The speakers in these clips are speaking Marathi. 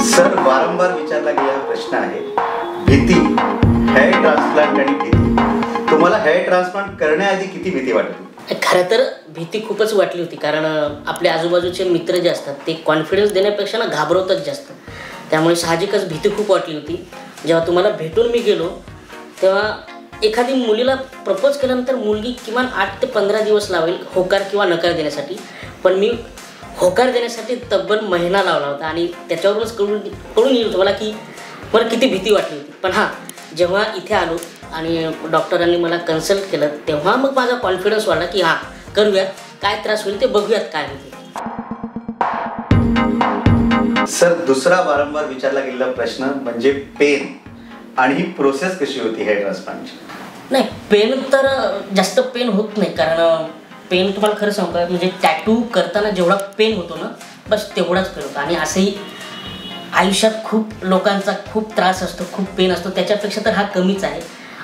सर, वारंवार विचारला गेलेला प्रश्न आहे, भीती, हेअर ट्रान्सप्लांट आणि भीती. तुम्हाला हेअर ट्रान्सप्लांट करण्याआधी किती भीती वाटली? खरं तर भीती खूपच वाटली होती, कारण आपल्या आजूबाजूचे मित्र जे असतात ते कॉन्फिडन्स देण्यापेक्षा ना घाबरवतात जास्त. त्यामुळे साहजिकच भीती खूप वाटली होती. जेव्हा तुम्हाला भेटून मी गेलो तेव्हा एखादी मुलीला प्रपोज केल्यानंतर मुलगी किमान 8 ते 15 दिवस लावेल होकार किंवा नकार देण्यासाठी, पण मी होकार देण्यासाठी तब्बल महिना लावला होता. आणि त्याच्यावरूनच कळून येईल तुम्हाला की मला किती भीती वाटली होती. पण हां, जेव्हा इथे आलो आणि डॉक्टरांनी मला कन्सल्ट केलं तेव्हा मग माझा कॉन्फिडन्स वाढला की हां, करूयात, काय त्रास होईल ते बघूयात काय होते. सर, दुसरा वारंवार विचारला गेलेला प्रश्न म्हणजे पेन आणि ही प्रोसेस कशी होती हेअर ट्रान्सप्लांटची? नाही, पेन तर जास्त पेन होत नाही, कारण पेन तुम्हाला खरं सांगू का, म्हणजे टॅटू करताना जेवढा पेन होतो ना बस तेवढाच पेन होतो. आणि असंही आयुष्यात खूप लोकांचा खूप त्रास असतो, खूप पेन असतो, त्याच्यापेक्षा तर हा कमीच आहे.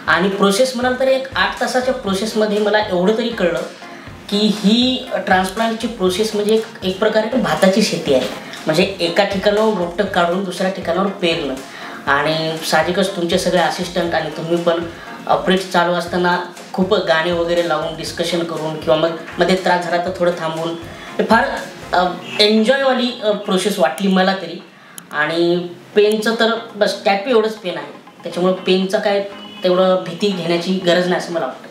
आणि प्रोसेस म्हणाल तर एक 8 तासाच्या प्रोसेसमध्ये मला एवढं तरी कळलं की ही ट्रान्सप्लांटची प्रोसेस म्हणजे एक प्रकारे भाताची शेती आहे. म्हणजे एका ठिकाणावर रोपटं काढून दुसऱ्या ठिकाणावर पेरणं. आणि साहजिकच तुमचे सगळे असिस्टंट आणि तुम्ही पण ऑपरेट चालू असताना खूप गाणे वगैरे लावून डिस्कशन करून किंवा मग मध्ये त्रास झाला तर थोडं थांबून, हे फार एन्जॉयवाली प्रोसेस वाटली मला तरी. आणि पेनचं तर बस टॅटू एवढंच पेन आहे, त्याच्यामुळे पेनचं काय तेवढं भीती घेण्याची गरज नाही असं मला वाटतं.